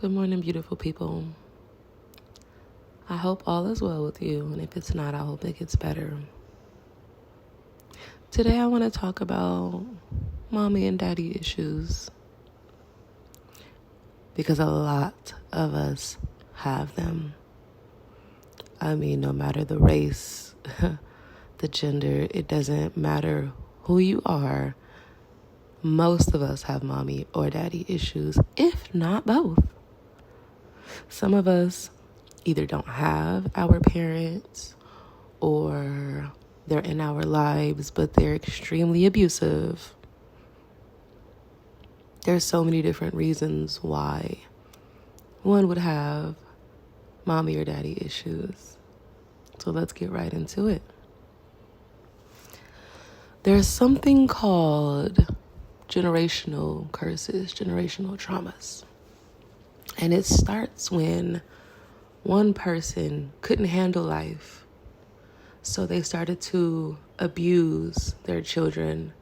Good morning, beautiful people. I hope all is well with you, and if it's not, I hope it gets better. Today, I want to talk about mommy and daddy issues because a lot of us have them. I mean, no matter the race, the gender, it doesn't matter who you are. Most of us have mommy or daddy issues, if not both. Some of us either don't have our parents or they're in our lives, but they're extremely abusive. There's so many different reasons why one would have mommy or daddy issues. So let's get right into it. There's something called generational curses, generational traumas. And it starts when one person couldn't handle life. So they started to abuse their children,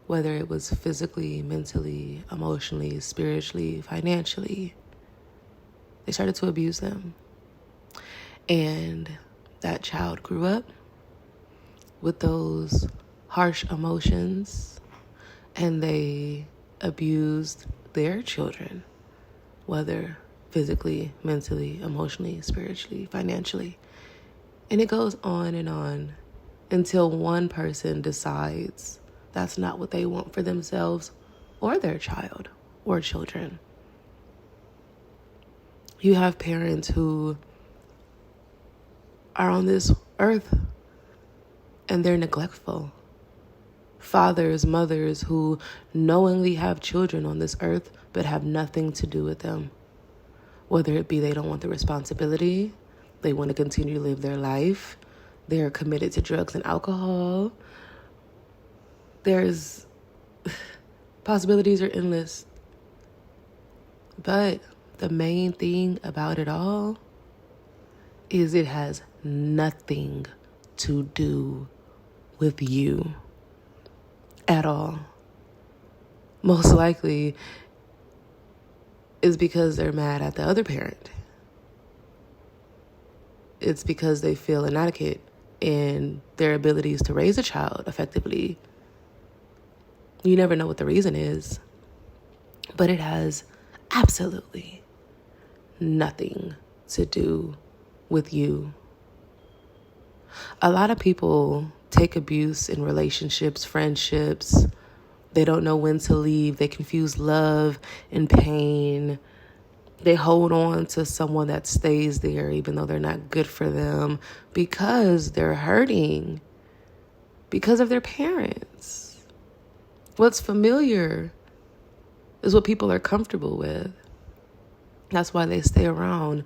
whether it was physically, mentally, emotionally, spiritually, financially. They started to abuse them. And that child grew up with those harsh emotions, and they abused their children, whether physically, mentally, emotionally, spiritually, financially. And it goes on until one person decides that's not what they want for themselves or their child or children. You have parents who are on this earth and they're neglectful. Fathers, mothers who knowingly have children on this earth but have nothing to do with them. Whether it be they don't want the responsibility, they want to continue to live their life, they're committed to drugs and alcohol. There's possibilities are endless. But the main thing about it all is it has nothing to do with you at all. Most likely is because they're mad at the other parent. It's because they feel inadequate in their abilities to raise a child effectively. You never know what the reason is, but it has absolutely nothing to do with you. A lot of people take abuse in relationships, friendships. They don't know when to leave. They confuse love and pain. They hold on to someone that stays there even though they're not good for them because they're hurting because of their parents. What's familiar is what people are comfortable with. That's why they stay around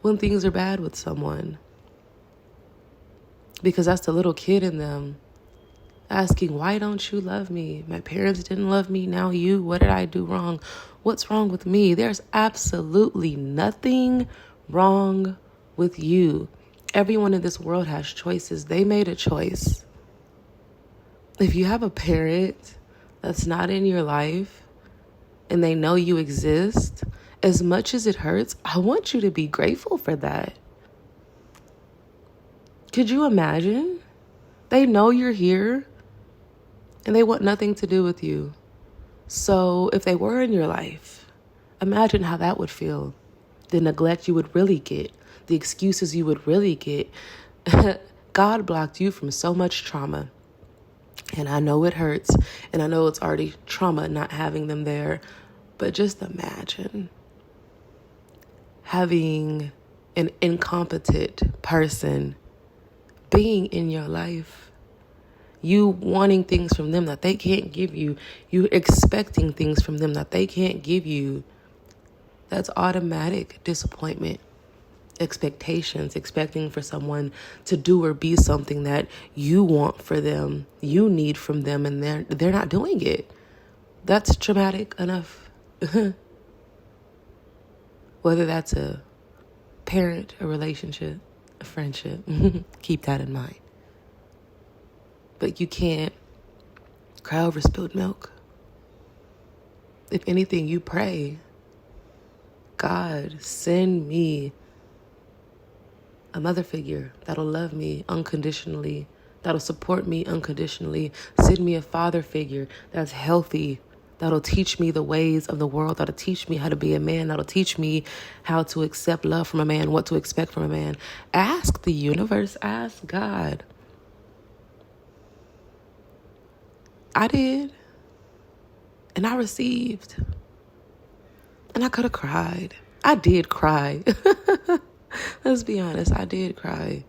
when things are bad with someone. Because that's the little kid in them asking, why don't you love me? My parents didn't love me, now you. What did I do wrong? What's wrong with me? There's absolutely nothing wrong with you. Everyone in this world has choices. They made a choice. If you have a parent that's not in your life and they know you exist, as much as it hurts, I want you to be grateful for that. Could you imagine? They know you're here and they want nothing to do with you. So if they were in your life, imagine how that would feel. The neglect you would really get, the excuses you would really get. God blocked you from so much trauma. And I know it hurts, and I know it's already trauma not having them there. But just imagine having an incompetent person being in your life. You wanting things from them that they can't give you. You expecting things from them that they can't give you. That's automatic disappointment. Expectations, expecting for someone to do or be something that you want for them, you need from them, and they're not doing it. That's traumatic enough. Whether that's a parent, a relationship, a friendship, keep that in mind. But you can't cry over spilled milk. If anything, you pray God, send me a mother figure that'll love me unconditionally, that'll support me unconditionally. Send me a father figure that's healthy, that'll teach me the ways of the world, that'll teach me how to be a man, that'll teach me how to accept love from a man, what to expect from a man. Ask the universe, ask God. I did. And I received. And I could have cried. I did cry. Let's be honest, I did cry.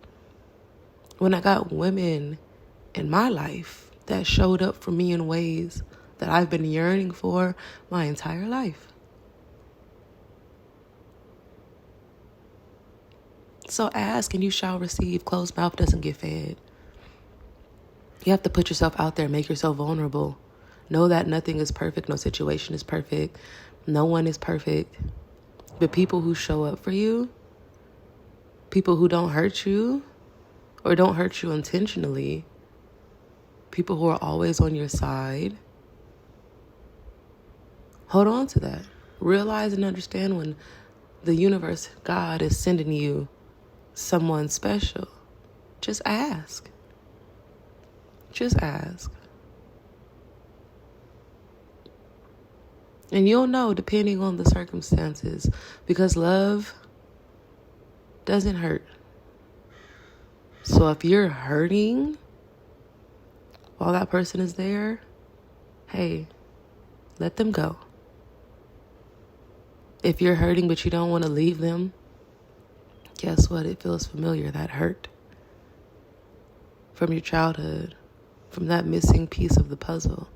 When I got women in my life that showed up for me in ways that I've been yearning for my entire life. So ask and you shall receive. Closed mouth doesn't get fed. You have to put yourself out there, make yourself vulnerable. Know that nothing is perfect, no situation is perfect, no one is perfect. But people who show up for you, people who don't hurt you or don't hurt you intentionally, people who are always on your side, hold on to that. Realize and understand when the universe, God, is sending you someone special. Just ask. Just ask. And you'll know depending on the circumstances, because love doesn't hurt. So if you're hurting while that person is there, hey, let them go. If you're hurting but you don't want to leave them, guess what? It feels familiar, that hurt from your childhood, from that missing piece of the puzzle.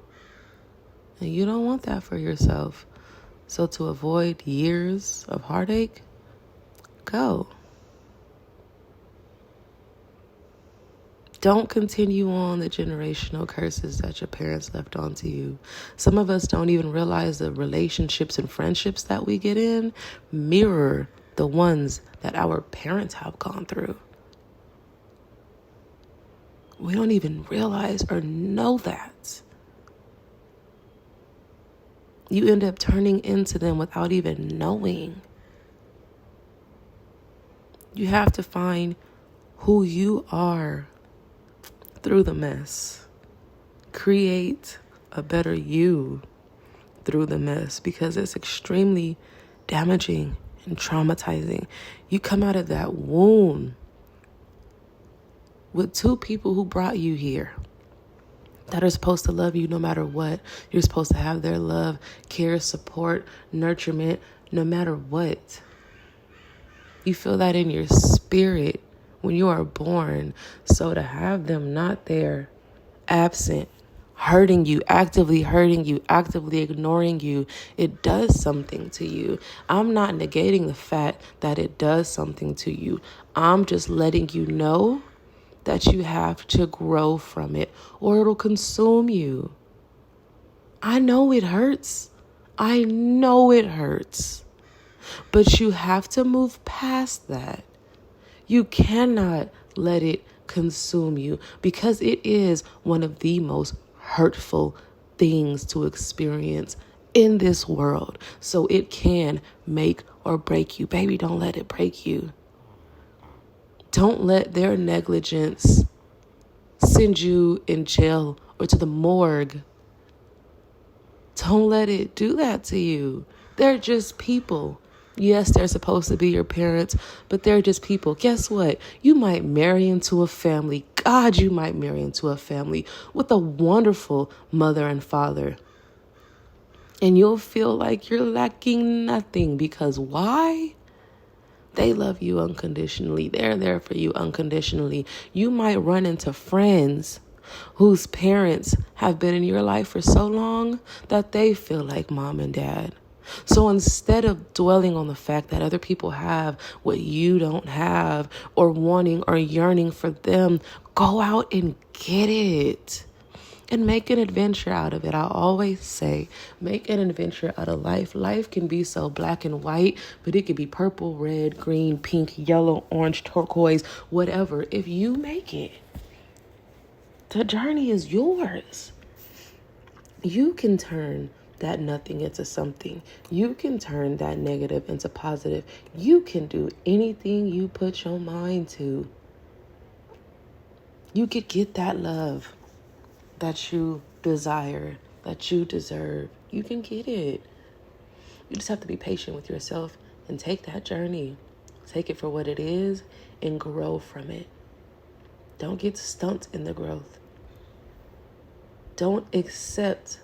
And you don't want that for yourself. So to avoid years of heartache, go. Don't continue on the generational curses that your parents left onto you. Some of us don't even realize the relationships and friendships that we get in mirror the ones that our parents have gone through. We don't even realize or know that. You end up turning into them without even knowing. You have to find who you are through the mess. Create a better you through the mess, because it's extremely damaging and traumatizing. You come out of that womb with two people who brought you here, that are supposed to love you no matter what. You're supposed to have their love, care, support, nurturement, no matter what. You feel that in your spirit when you are born. So to have them not there, absent, hurting you, actively ignoring you, it does something to you. I'm not negating the fact that it does something to you. I'm just letting you know that you have to grow from it or it'll consume you. I know it hurts. I know it hurts. But you have to move past that. You cannot let it consume you, because it is one of the most hurtful things to experience in this world. So it can make or break you. Baby, don't let it break you. Don't let their negligence send you in jail or to the morgue. Don't let it do that to you. They're just people. Yes, they're supposed to be your parents, but they're just people. Guess what? You might marry into a family. God, you might marry into a family with a wonderful mother and father. And you'll feel like you're lacking nothing, because why? They love you unconditionally. They're there for you unconditionally. You might run into friends whose parents have been in your life for so long that they feel like mom and dad. So instead of dwelling on the fact that other people have what you don't have, or wanting or yearning for them, go out and get it. And make an adventure out of it. I always say, make an adventure out of life. Life can be so black and white, but it can be purple, red, green, pink, yellow, orange, turquoise, whatever. If you make it, the journey is yours. You can turn that nothing into something. You can turn that negative into positive. You can do anything you put your mind to. You could get that love that you desire, that you deserve. You can get it. You just have to be patient with yourself and take that journey. Take it for what it is and grow from it. Don't get stuck in the growth. Don't accept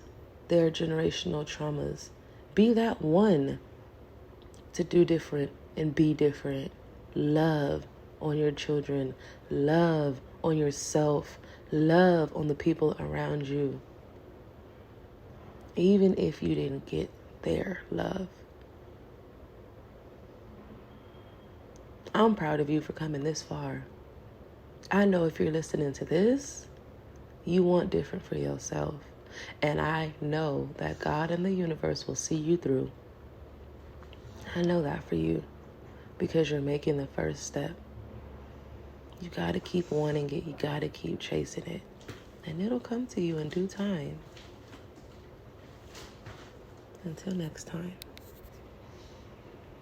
their generational traumas. Be that one to do different and be different. Love on your children. Love on yourself. Love on the people around you. Even if you didn't get their love. I'm proud of you for coming this far. I know if you're listening to this, you want different for yourself. And I know that God and the universe will see you through. I know that for you because you're making the first step. You got to keep wanting it. You got to keep chasing it. And it'll come to you in due time. Until next time.